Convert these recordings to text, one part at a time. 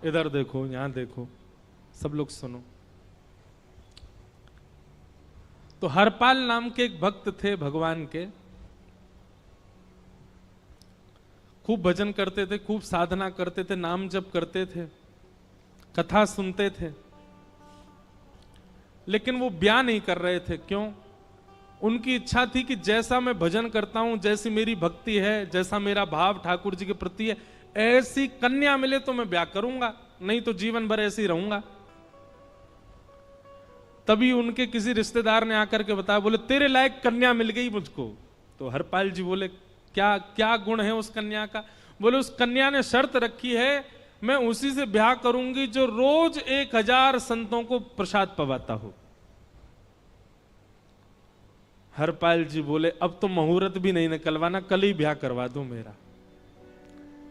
इधर देखो, यहां देखो, सब लोग सुनो। तो हरपाल नाम के एक भक्त थे भगवान के, खूब भजन करते थे, खूब साधना करते थे, नाम जप करते थे, कथा सुनते थे, लेकिन वो ब्याह नहीं कर रहे थे। क्यों? उनकी इच्छा थी कि जैसा मैं भजन करता हूं, जैसी मेरी भक्ति है, जैसा मेरा भाव ठाकुर जी के प्रति है, ऐसी कन्या मिले तो मैं ब्याह करूंगा, नहीं तो जीवन भर ऐसे ही रहूंगा। तभी उनके किसी रिश्तेदार ने आकर के बताया, बोले तेरे लायक कन्या मिल गई मुझको। तो हरपाल जी बोले क्या क्या गुण है उस कन्या का? बोले उस कन्या ने शर्त रखी है, मैं उसी से ब्याह करूंगी जो रोज 1000 संतों को प्रसाद पवाता हो। हरपाल जी बोले अब तो मुहूर्त भी नहीं निकलवाना, कल ही ब्याह करवा दो मेरा।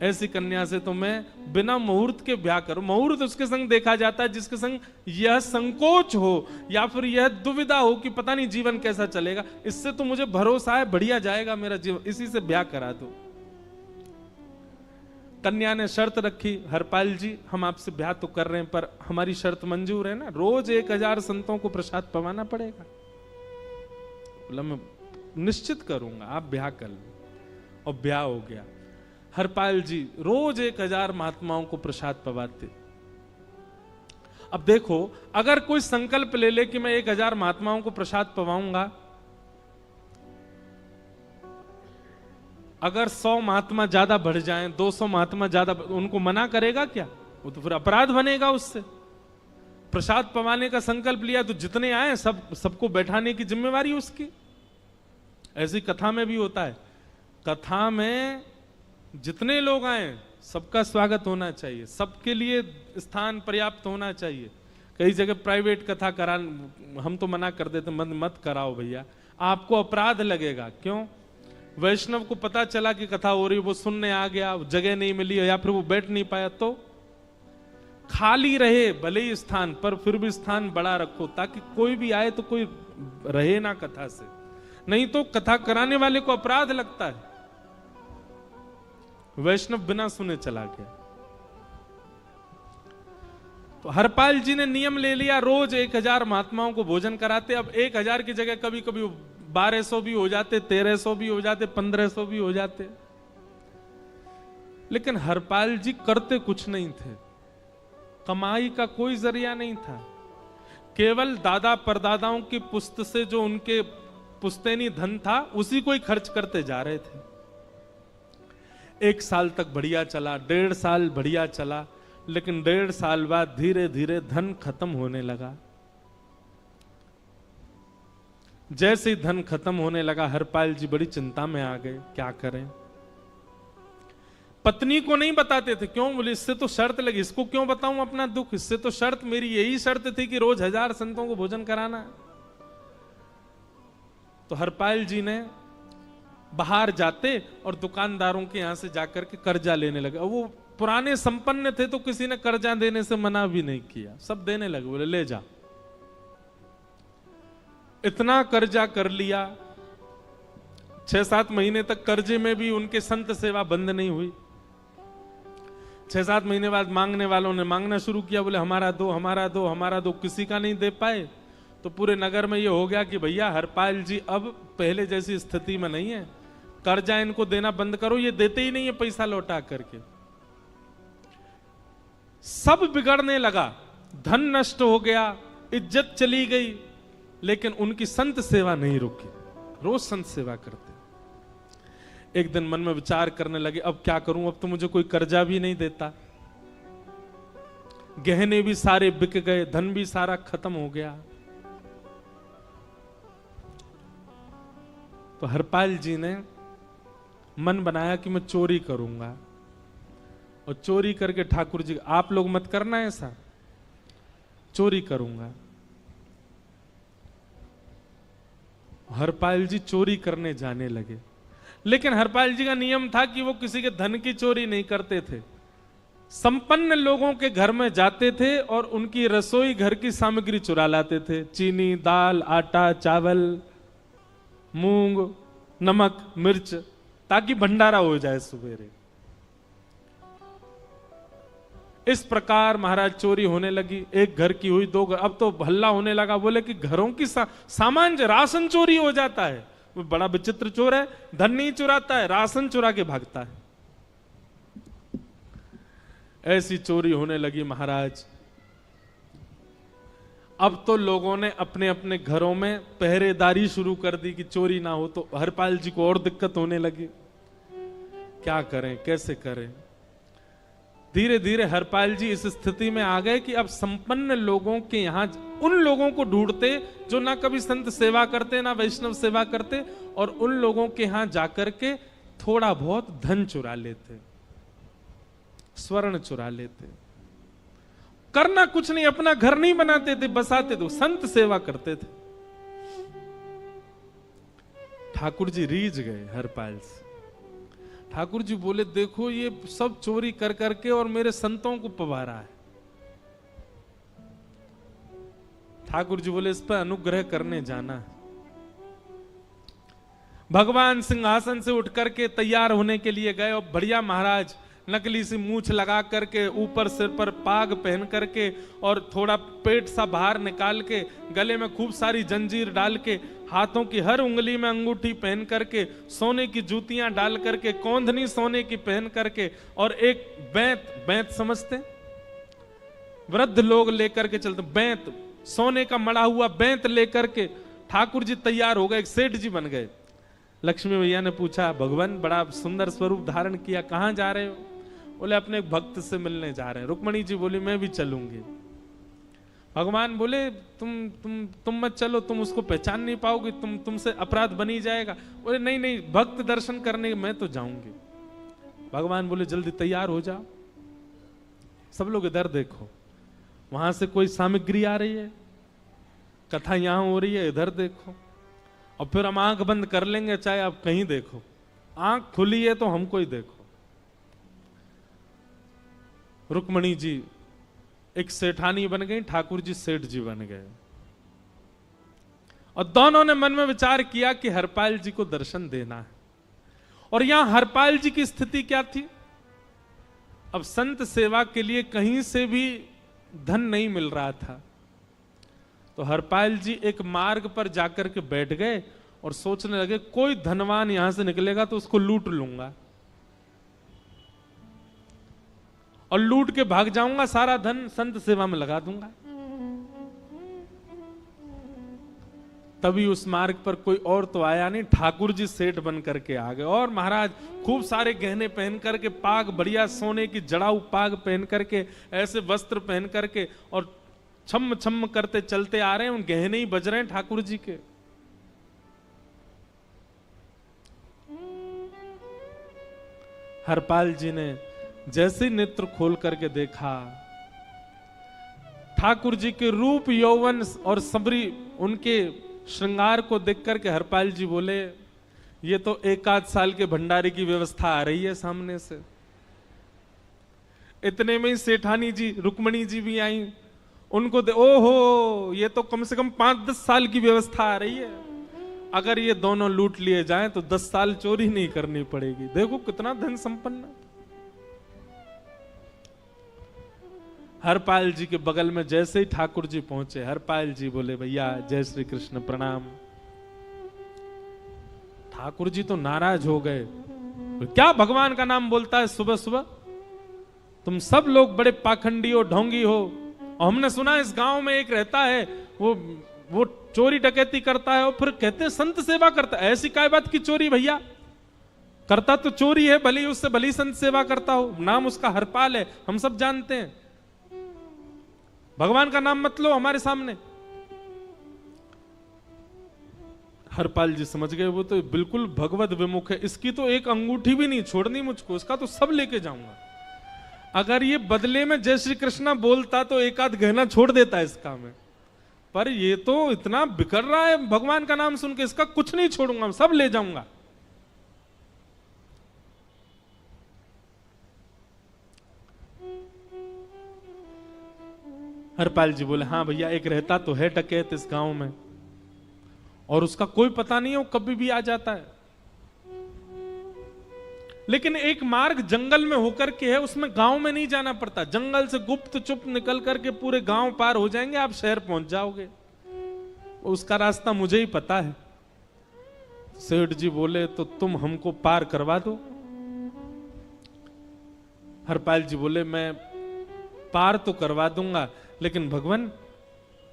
ऐसी कन्या से तो मैं बिना मुहूर्त के ब्याह करूं। मुहूर्त उसके संग देखा जाता है जिसके संग यह संकोच हो या फिर यह दुविधा हो कि पता नहीं जीवन कैसा चलेगा, इससे तो मुझे भरोसा है बढ़िया जाएगा मेरा जीवन, इसी से ब्याह करा दो। कन्या ने शर्त रखी, हरपाल जी हम आपसे ब्याह तो कर रहे हैं पर हमारी शर्त मंजूर है ना, रोज 1000 संतों को प्रसाद पवाना पड़ेगा। बोला मैं निश्चित करूंगा, आप ब्याह कर लो। और ब्याह हो गया। हरपाल जी रोज 1000 महात्माओं को प्रसाद पवाते। अब देखो, अगर कोई संकल्प ले ले कि मैं 1000 महात्माओं को प्रसाद पवाऊंगा, अगर 100 महात्मा ज्यादा बढ़ जाएं, 200 महात्मा ज्यादा, उनको मना करेगा क्या? वो तो फिर अपराध बनेगा उससे। प्रसाद पवाने का संकल्प लिया तो जितने आए सबको बैठाने की जिम्मेवारी उसकी। ऐसी कथा में भी होता है, कथा में जितने लोग आए सबका स्वागत होना चाहिए, सबके लिए स्थान पर्याप्त होना चाहिए। कई जगह प्राइवेट कथा करा, हम तो मना कर देते, मत कराओ भैया, आपको अपराध लगेगा। क्यों? वैष्णव को पता चला कि कथा हो रही, वो सुनने आ गया, जगह नहीं मिली या फिर वो बैठ नहीं पाया, तो खाली रहे भले ही स्थान, पर फिर भी स्थान बड़ा रखो ताकि कोई भी आए तो कोई रहे ना कथा से, नहीं तो कथा कराने वाले को अपराध लगता है। वैष्णव बिना सुने चला गया। तो हरपाल जी ने नियम ले लिया, रोज 1000 महात्माओं को भोजन कराते। अब 1000 की जगह कभी कभी 1200 भी हो जाते, 1300 भी हो जाते, 1500 भी हो जाते। लेकिन हरपाल जी करते कुछ नहीं थे, कमाई का कोई जरिया नहीं था, केवल दादा परदादाओं की पुश्त से जो उनके पुश्तैनी धन था उसी को ही खर्च करते जा रहे थे। 1 साल तक बढ़िया चला, 1.5 साल बढ़िया चला, लेकिन 1.5 साल बाद धीरे धीरे धन खत्म होने लगा। जैसे ही धन खत्म होने लगा, हरपाल जी बड़ी चिंता में आ गए, क्या करें। पत्नी को नहीं बताते थे। क्यों? बोले इससे तो शर्त लगी, इसको क्यों बताऊं अपना दुख, इससे तो शर्त मेरी यही शर्त थी कि रोज 1000 संतों को भोजन कराना। तो हरपाल जी ने बाहर जाते और दुकानदारों के यहां से जाकर के कर्जा लेने लगे। वो पुराने संपन्न थे तो किसी ने कर्जा देने से मना भी नहीं किया, सब देने लगे, बोले ले जा। इतना कर्जा कर लिया, 6-7 महीने तक कर्जे में भी उनके संत सेवा बंद नहीं हुई। 6-7 महीने बाद मांगने वालों ने मांगना शुरू किया, बोले हमारा दो, हमारा दो, हमारा दो। किसी का नहीं दे पाए तो पूरे नगर में ये हो गया कि भैया हरपाल जी अब पहले जैसी स्थिति में नहीं है, कर्जा इनको देना बंद करो, ये देते ही नहीं है पैसा लौटा करके। सब बिगड़ने लगा, धन नष्ट हो गया, इज्जत चली गई, लेकिन उनकी संत सेवा नहीं रुकी, रोज संत सेवा करते। एक दिन मन में विचार करने लगे, अब क्या करूं, अब तो मुझे कोई कर्जा भी नहीं देता, गहने भी सारे बिक गए, धन भी सारा खत्म हो गया। तो हरपाल जी ने मन बनाया कि मैं चोरी करूंगा, और चोरी करके ठाकुर जी, आप लोग मत करना ऐसा, चोरी करूंगा। हरपाल जी चोरी करने जाने लगे, लेकिन हरपाल जी का नियम था कि वो किसी के धन की चोरी नहीं करते थे। संपन्न लोगों के घर में जाते थे और उनकी रसोई घर की सामग्री चुरा लाते थे, चीनी, दाल, आटा, चावल, मूंग, नमक, मिर्च, ताकि भंडारा हो जाए सवेरे। इस प्रकार महाराज चोरी होने लगी। एक घर की हुई, दो घर, अब तो हल्ला होने लगा। बोले कि घरों की सामान राशन चोरी हो जाता है। वो बड़ा विचित्र चोर है, धन नहीं चुराता है, राशन चुरा के भागता है। ऐसी चोरी होने लगी महाराज। अब तो लोगों ने अपने अपने घरों में पहरेदारी शुरू कर दी कि चोरी ना हो। तो हरपाल जी को और दिक्कत होने लगी, क्या करें, कैसे करें। धीरे धीरे हरपाल जी इस स्थिति में आ गए कि अब संपन्न लोगों के यहां उन लोगों को ढूंढते जो ना कभी संत सेवा करते ना वैष्णव सेवा करते, और उन लोगों के यहां जाकर के थोड़ा बहुत धन चुरा लेते, स्वर्ण चुरा लेते। करना कुछ नहीं, अपना घर नहीं बनाते थे, बसाते थे, संत सेवा करते थे। ठाकुर जी रीझ गए हरपाल से। ठाकुर जी बोले, देखो ये सब चोरी कर करके और मेरे संतों को पवारा है। ठाकुर जी बोले, इस पर अनुग्रह करने जाना है। भगवान सिंहासन से उठ करके तैयार होने के लिए गए, और बढ़िया महाराज नकली सी मूछ लगा करके, ऊपर सिर पर पाग पहन करके, और थोड़ा पेट सा बाहर निकाल के, गले में खूब सारी जंजीर डाल के, हाथों की हर उंगली में अंगूठी पहन करके, सोने की जूतियां डाल करके, कौंधनी सोने की पहन करके, और एक बैंत समझते, वृद्ध लोग लेकर के चलते, बैंत, सोने का मड़ा हुआ बैंत लेकर के ठाकुर जी तैयार हो गए, एक सेठ जी बन गए। लक्ष्मी भैया ने पूछा, भगवान बड़ा सुंदर स्वरूप धारण किया, कहां जा रहे हो? बोले, अपने एक भक्त से मिलने जा रहे हैं। रुक्मणी जी बोली, मैं भी चलूंगी। भगवान बोले, तुम मत चलो, तुम उसको पहचान नहीं पाओगे, तुमसे अपराध बनी जाएगा। बोले, नहीं नहीं, भक्त दर्शन करने मैं तो जाऊंगी। भगवान बोले, जल्दी तैयार हो जाओ। सब लोग इधर देखो, वहां से कोई सामग्री आ रही है, कथा यहां हो रही है, इधर देखो, और फिर हम आंख बंद कर लेंगे, चाहे आप कहीं देखो। आंख खुली है तो हमको ही देखो। रुक्मणी जी एक सेठानी बन गई, ठाकुर जी सेठ जी बन गए, और दोनों ने मन में विचार किया कि हरपाल जी को दर्शन देना है। और यहां हरपाल जी की स्थिति क्या थी? अब संत सेवा के लिए कहीं से भी धन नहीं मिल रहा था। तो हरपाल जी एक मार्ग पर जाकर के बैठ गए और सोचने लगे, कोई धनवान यहां से निकलेगा तो उसको लूट लूंगा, और लूट के भाग जाऊंगा, सारा धन संत सेवा में लगा दूंगा। तभी उस मार्ग पर कोई और तो आया नहीं, ठाकुर जी सेठ बन करके आ गए। और महाराज खूब सारे गहने पहन करके, पाग बढ़िया सोने की जड़ाऊ पाग पहन करके, ऐसे वस्त्र पहन करके, और छम छम करते चलते आ रहे हैं। उन गहने ही बज रहे हैं ठाकुर जी के। हरपाल जी ने जैसे नेत्र खोल करके देखा, ठाकुर जी के रूप यौवन और सबरी उनके श्रृंगार को देख करके हरपाल जी बोले, ये तो एक आध साल के भंडारे की व्यवस्था आ रही है सामने से। इतने में ही सेठानी जी रुक्मणी जी भी आई, उनको ओहो, ये तो कम से कम 5-10 साल की व्यवस्था आ रही है। अगर ये दोनों लूट लिए जाएं तो 10 साल चोरी नहीं करनी पड़ेगी। देखो कितना धन संपन्न। हरपाल जी के बगल में जैसे ही ठाकुर जी पहुंचे, हरपाल जी बोले, भैया जय श्री कृष्ण, प्रणाम। ठाकुर जी तो नाराज हो गए, क्या भगवान का नाम बोलता है सुबह सुबह? तुम सब लोग बड़े पाखंडी हो, ढोंगी हो, और हमने सुना इस गांव में एक रहता है, वो चोरी डकैती करता है, और फिर कहते हैं संत सेवा करता है। ऐसी काय बात की चोरी भैया? करता तो चोरी है, भले उससे भली संत सेवा करता हो, नाम उसका हरपाल है, हम सब जानते हैं। भगवान का नाम मत लो हमारे सामने। हरपाल जी समझ गए, वो तो बिल्कुल भगवत विमुख है, इसकी तो एक अंगूठी भी नहीं छोड़नी मुझको, इसका तो सब लेके जाऊंगा। अगर ये बदले में जय श्री कृष्णा बोलता तो एक आध गहना छोड़ देता है इसका में, पर ये तो इतना बिखर रहा है भगवान का नाम सुन के, इसका कुछ नहीं छोड़ूंगा, सब ले जाऊंगा। हरपाल जी बोले, हाँ भैया, एक रहता तो है डकैत इस गांव में, और उसका कोई पता नहीं है, वो कभी भी आ जाता है। लेकिन एक मार्ग जंगल में होकर के है, उसमें गांव में नहीं जाना पड़ता। जंगल से गुप्त चुप निकल करके पूरे गांव पार हो जाएंगे, आप शहर पहुंच जाओगे। उसका रास्ता मुझे ही पता है। सेठ जी बोले तो तुम हमको पार करवा दो। हरपाल जी बोले मैं पार तो करवा दूंगा, लेकिन भगवान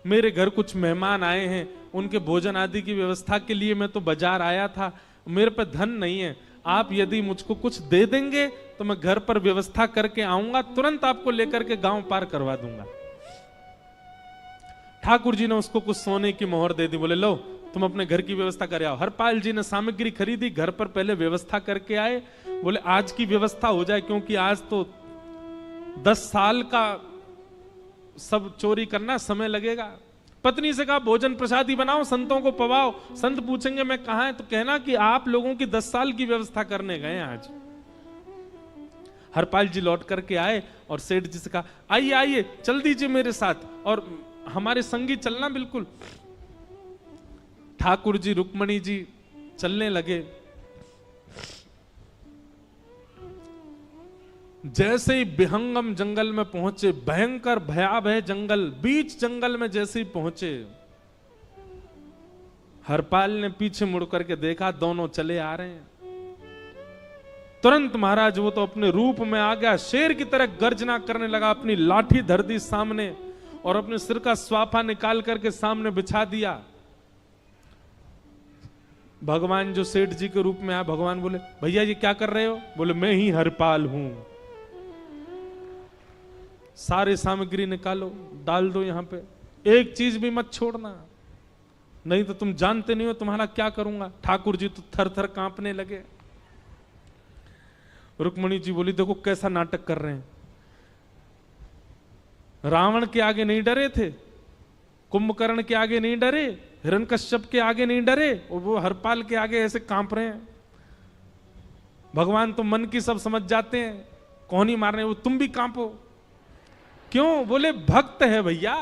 मेरे घर कुछ मेहमान आए हैं, उनके भोजन आदि की व्यवस्था के लिए मैं तो बाजार आया था, मेरे पे धन नहीं है। आप यदि मुझको कुछ दे देंगे तो मैं घर पर व्यवस्था करके आऊंगा, तुरंत आपको लेकर के गांव पार करवा दूंगा। ठाकुर जी ने उसको कुछ सोने की मोहर दे दी, बोले लो तुम अपने घर की व्यवस्था कर आओ। हरपाल जी ने सामग्री खरीदी, घर पर पहले व्यवस्था करके आए। बोले आज की व्यवस्था हो जाए, क्योंकि आज तो 10 साल का सब चोरी करना समय लगेगा। पत्नी से कहा भोजन प्रसादी बनाओ, संतों को पवाओ। संत पूछेंगे मैं कहां है, तो कहना कि आप लोगों की 10 साल की व्यवस्था करने गए आज। हरपाल जी लौट करके आए और सेठ जी से कहा आइए आइए चल दीजिए मेरे साथ और हमारे संगी चलना बिल्कुल। ठाकुर जी रुक्मणी जी चलने लगे। जैसे ही विहंगम जंगल में पहुंचे, भयंकर भयावह जंगल, बीच जंगल में जैसे ही पहुंचे, हरपाल ने पीछे मुड़ करके देखा, दोनों चले आ रहे हैं। तुरंत महाराज वो तो अपने रूप में आ गया, शेर की तरह गर्जना करने लगा, अपनी लाठी धर दी सामने और अपने सिर का स्वाफा निकाल करके सामने बिछा दिया। भगवान जो सेठ जी के रूप में आया, भगवान बोले भैया ये क्या कर रहे हो? बोले मैं ही हरपाल हूं। सारे सामग्री निकालो, डाल दो यहां पे, एक चीज भी मत छोड़ना, नहीं तो तुम जानते नहीं हो तुम्हारा क्या करूंगा। ठाकुर जी तो थर थर कांपने लगे। रुक्मणी जी बोली देखो कैसा नाटक कर रहे हैं। रावण के आगे नहीं डरे थे, कुंभकर्ण के आगे नहीं डरे, हिरण्यकश्यप के आगे नहीं डरे, और वो हरपाल के आगे ऐसे कांप रहे हैं। भगवान तो मन की सब समझ जाते हैं, कौन ही मारने, वो तुम भी कांपो क्यों? बोले भक्त है भैया,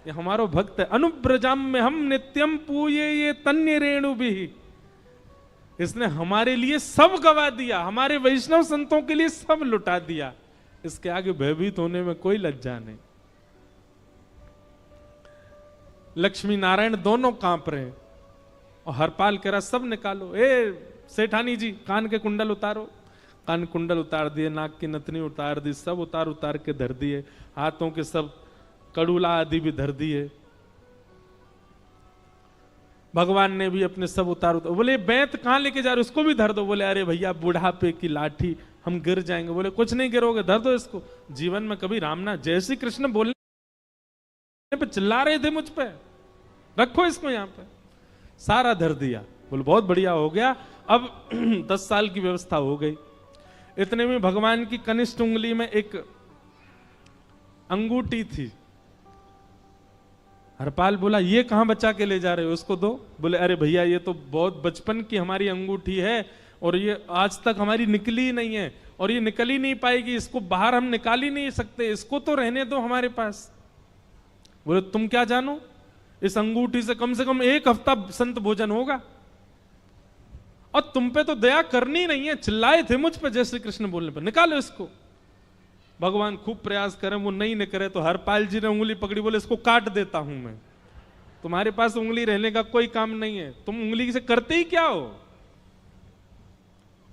ये हमारो भक्त है। अनुब्रजाम में हम नित्यम पूये ये तन्य रेणु भी, इसने हमारे लिए सब गवा दिया, हमारे वैष्णव संतों के लिए सब लुटा दिया, इसके आगे भयभीत होने में कोई लज्जा नहीं। लक्ष्मी नारायण दोनों कांप रहे हैं और हरपाल कह रहा सब निकालो। ए सेठानी जी कान के कुंडल उतारो। कान कुंडल उतार दिए, नाक की नथनी उतार दी, सब उतार उतार के धर दिए, हाथों के सब कड़ूला आदि भी धर दिए। भगवान ने भी अपने सब उतार। बोले बैंत कहां लेके जा रहे, उसको भी धर दो। बोले अरे भैया बुढ़ापे की लाठी, हम गिर जाएंगे। बोले कुछ नहीं गिरोगे, धर दो इसको। जीवन में कभी राम ना, जय श्री कृष्ण बोलने पे चिल्ला रहे थे मुझ पे, रखो इसको यहां पे। सारा धर दिया। बोले बहुत बढ़िया हो गया, अब 10 साल की व्यवस्था हो गई। इतने में भगवान की कनिष्ठ उंगली में एक अंगूठी थी। हरपाल बोला ये कहां बचा के ले जा रहे हो, उसको दो। बोले अरे भैया ये तो बहुत बचपन की हमारी अंगूठी है और ये आज तक हमारी निकली नहीं है और ये निकल ही नहीं पाएगी, इसको बाहर हम निकाल ही नहीं सकते, इसको तो रहने दो हमारे पास। बोले तुम क्या जानो, इस अंगूठी से कम 1 हफ्ता संत भोजन होगा और तुम पे तो दया करनी नहीं है। चिल्लाए थे मुझ पे जय श्री कृष्ण बोलने पर, निकालो इसको। भगवान खूब प्रयास करें, वो नहीं निकले तो हरपाल जी ने उंगली पकड़ी, बोले इसको काट देता हूं मैं, तुम्हारे पास उंगली रहने का कोई काम नहीं है, तुम उंगली से करते ही क्या हो।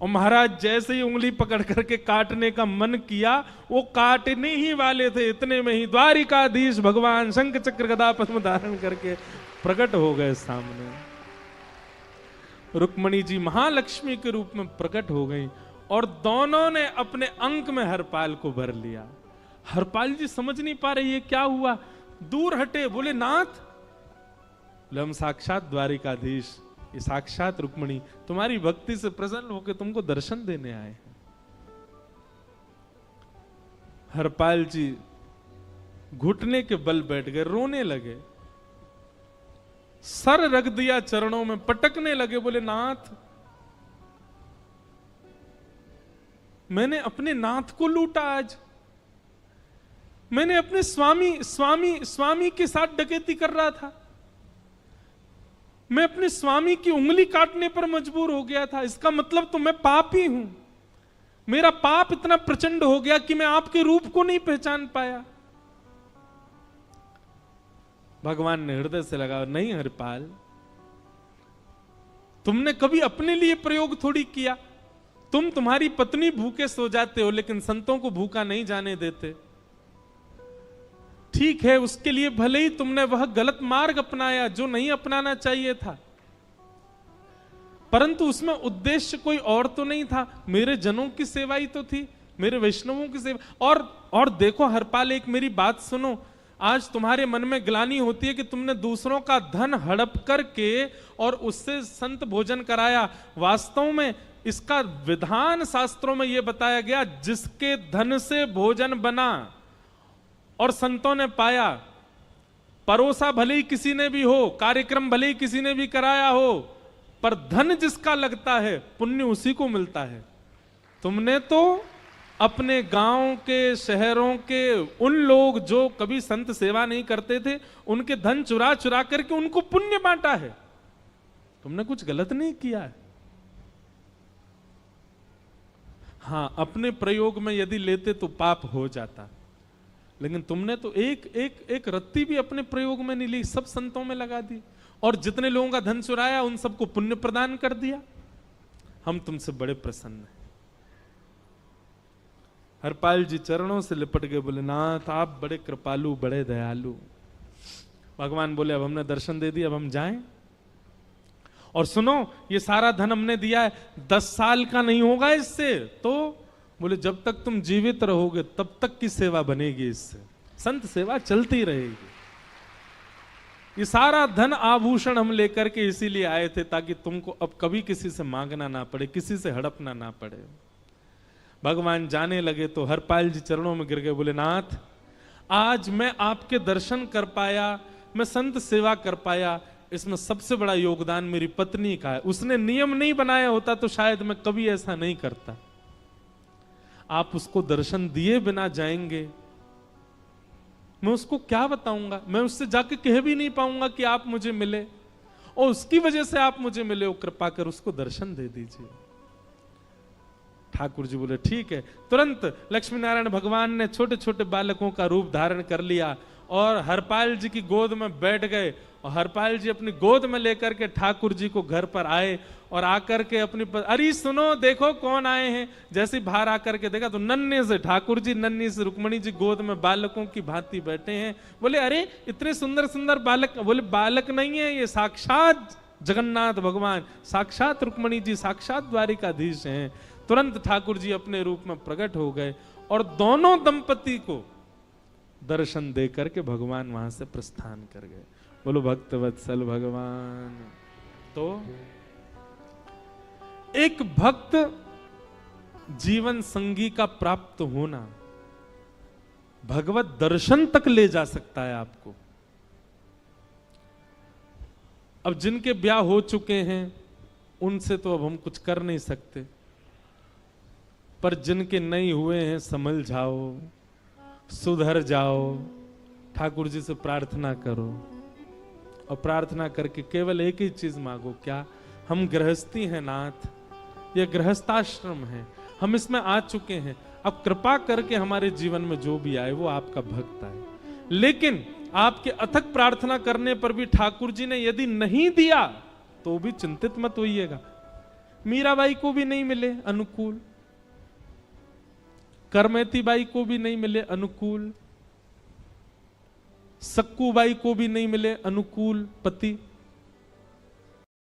और महाराज जैसे ही उंगली पकड़ करके काटने का मन किया, वो काटने ही वाले थे, इतने में ही द्वारिकाधीश भगवान शंख चक्र गदा पद्म धारण करके प्रकट हो गए सामने। रुक्मणी जी महालक्ष्मी के रूप में प्रकट हो गई और दोनों ने अपने अंक में हरपाल को भर लिया। हरपाल जी समझ नहीं पा रहे ये क्या हुआ, दूर हटे। बोले नाथ, बोले हम साक्षात द्वारिकाधीश, ये साक्षात रुक्मणी तुम्हारी भक्ति से प्रसन्न होकर तुमको दर्शन देने आए हैं। हरपाल जी घुटने के बल बैठ गए, रोने लगे, सर रख दिया चरणों में, पटकने लगे। बोले नाथ, मैंने अपने नाथ को लूटा, आज मैंने अपने स्वामी के साथ डकैती कर रहा था, मैं अपने स्वामी की उंगली काटने पर मजबूर हो गया था, इसका मतलब तो मैं पापी हूं। मेरा पाप इतना प्रचंड हो गया कि मैं आपके रूप को नहीं पहचान पाया। भगवान ने हृदय से लगा, नहीं हरिपाल, तुमने कभी अपने लिए प्रयोग थोड़ी किया। तुम्हारी पत्नी भूखे सो जाते हो, लेकिन संतों को भूखा नहीं जाने देते। ठीक है, उसके लिए भले ही तुमने वह गलत मार्ग अपनाया जो नहीं अपनाना चाहिए था, परंतु उसमें उद्देश्य कोई और तो नहीं था, मेरे जनों की सेवा ही तो थी, मेरे वैष्णवों की सेवा। और देखो हरपाल, एक मेरी बात सुनो, आज तुम्हारे मन में ग्लानि होती है कि तुमने दूसरों का धन हड़प करके और उससे संत भोजन कराया। वास्तव में इसका विधान शास्त्रों में यह बताया गया, जिसके धन से भोजन बना और संतों ने पाया, परोसा भले ही किसी ने भी हो, कार्यक्रम भले ही किसी ने भी कराया हो, पर धन जिसका लगता है पुण्य उसी को मिलता है। तुमने तो अपने गांव के, शहरों के उन लोग जो कभी संत सेवा नहीं करते थे, उनके धन चुरा चुरा करके उनको पुण्य बांटा है। तुमने कुछ गलत नहीं किया है। हां, अपने प्रयोग में यदि लेते तो पाप हो जाता, लेकिन तुमने तो एक रत्ती भी अपने प्रयोग में नहीं ली, सब संतों में लगा दी, और जितने लोगों का धन चुराया उन सबको पुण्य प्रदान कर दिया। हम तुमसे बड़े प्रसन्न हैं। हरपाल जी चरणों से लिपट गए, बोले नाथ आप बड़े कृपालु, बड़े दयालु। भगवान बोले अब हमने दर्शन दे दिया, अब हम जाएं। और सुनो, ये सारा धन हमने दिया है, 10 साल का नहीं होगा इससे। तो बोले जब तक तुम जीवित रहोगे तब तक की सेवा बनेगी, इससे संत सेवा चलती रहेगी। ये सारा धन आभूषण हम लेकर के इसीलिए आए थे, ताकि तुमको अब कभी किसी से मांगना ना पड़े, किसी से हड़पना ना पड़े। भगवान जाने लगे तो हरपाल जी चरणों में गिर गए, बोले नाथ आज मैं आपके दर्शन कर पाया, मैं संत सेवा कर पाया, इसमें सबसे बड़ा योगदान मेरी पत्नी का है। उसने नियम नहीं बनाया होता तो शायद मैं कभी ऐसा नहीं करता। आप उसको दर्शन दिए बिना जाएंगे, मैं उसको क्या बताऊंगा? मैं उससे जाके कह भी नहीं पाऊंगा कि आप मुझे मिले, और उसकी वजह से आप मुझे मिले हो, कृपा कर उसको दर्शन दे दीजिए। ठाकुर जी बोले ठीक है। तुरंत लक्ष्मी नारायण भगवान ने छोटे छोटे बालकों का रूप धारण कर लिया और हरपाल जी की गोद में बैठ गए, और हरपाल जी अपनी गोद में लेकर के ठाकुर जी को घर पर आए, और आकर के अपनी अरे सुनो देखो कौन आए हैं। जैसे बाहर आकर के देखा तो नन्हे से ठाकुर जी, नन्ही से रुक्मणी जी गोद में बालकों की भांति बैठे हैं। बोले अरे इतने सुंदर सुंदर बालक। बोले बालक नहीं है, ये साक्षात जगन्नाथ भगवान, साक्षात रुक्मणी जी, साक्षात द्वारिकाधीश हैं। तुरंत ठाकुर जी अपने रूप में प्रकट हो गए और दोनों दंपति को दर्शन दे करके भगवान वहां से प्रस्थान कर गए। बोलो भक्त वत्सल भगवान। तो एक भक्त जीवन संगी का प्राप्त होना भगवत दर्शन तक ले जा सकता है आपको। अब जिनके ब्याह हो चुके हैं उनसे तो अब हम कुछ कर नहीं सकते, पर जिनके नहीं हुए हैं संभल जाओ, सुधर जाओ, ठाकुर जी से प्रार्थना करो, और प्रार्थना करके केवल एक ही चीज मांगो, क्या हम गृहस्थी हैं नाथ, यह गृहस्थाश्रम है, हम इसमें आ चुके हैं, अब कृपा करके हमारे जीवन में जो भी आए वो आपका भक्त आए। लेकिन आपके अथक प्रार्थना करने पर भी ठाकुर जी ने यदि नहीं दिया तो भी चिंतित मत होइएगा। मीराबाई को भी नहीं मिले अनुकूल, करमेती बाई को भी नहीं मिले अनुकूल, सक्कू बाई को भी नहीं मिले अनुकूल पति,